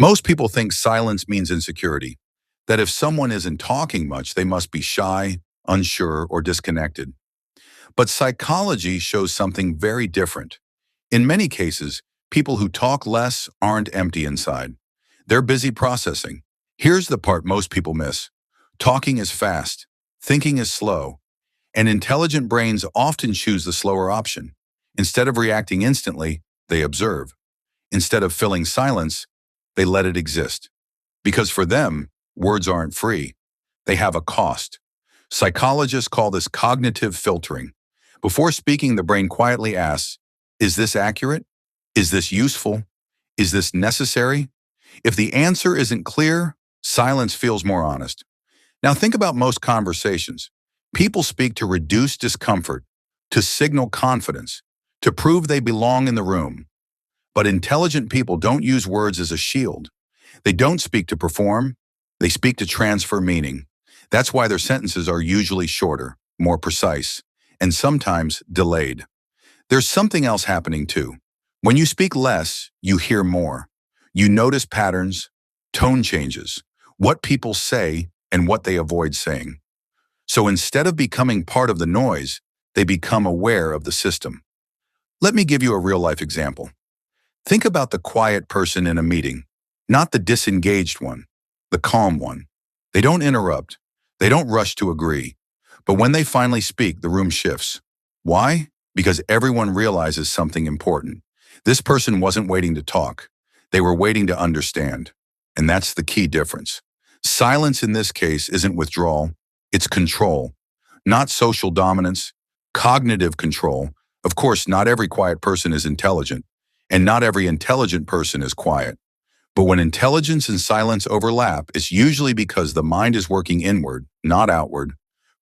Most people think silence means insecurity, that if someone isn't talking much, they must be shy, unsure, or disconnected. But psychology shows something very different. In many cases, people who talk less aren't empty inside. They're busy processing. Here's the part most people miss. Talking is fast, thinking is slow, and intelligent brains often choose the slower option. Instead of reacting instantly, they observe. Instead of filling silence, they let it exist. Because for them, words aren't free. They have a cost. Psychologists call this cognitive filtering. Before speaking, the brain quietly asks, is this accurate? Is this useful? Is this necessary? If the answer isn't clear, silence feels more honest. Now think about most conversations. People speak to reduce discomfort, to signal confidence, to prove they belong in the room. But intelligent people don't use words as a shield. They don't speak to perform, they speak to transfer meaning. That's why their sentences are usually shorter, more precise, and sometimes delayed. There's something else happening too. When you speak less, you hear more. You notice patterns, tone changes, what people say and what they avoid saying. So instead of becoming part of the noise, they become aware of the system. Let me give you a real-life example. Think about the quiet person in a meeting, not the disengaged one, the calm one. They don't interrupt. They don't rush to agree. But when they finally speak, the room shifts. Why? Because everyone realizes something important. This person wasn't waiting to talk. They were waiting to understand. And that's the key difference. Silence in this case isn't withdrawal, it's control. Not social dominance, cognitive control. Of course, not every quiet person is intelligent, and not every intelligent person is quiet. But when intelligence and silence overlap, it's usually because the mind is working inward, not outward,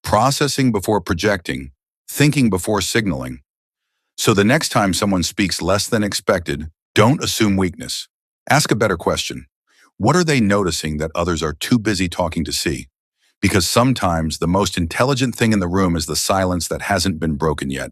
processing before projecting, thinking before signaling. So the next time someone speaks less than expected, don't assume weakness. Ask a better question. What are they noticing that others are too busy talking to see? Because sometimes the most intelligent thing in the room is the silence that hasn't been broken yet.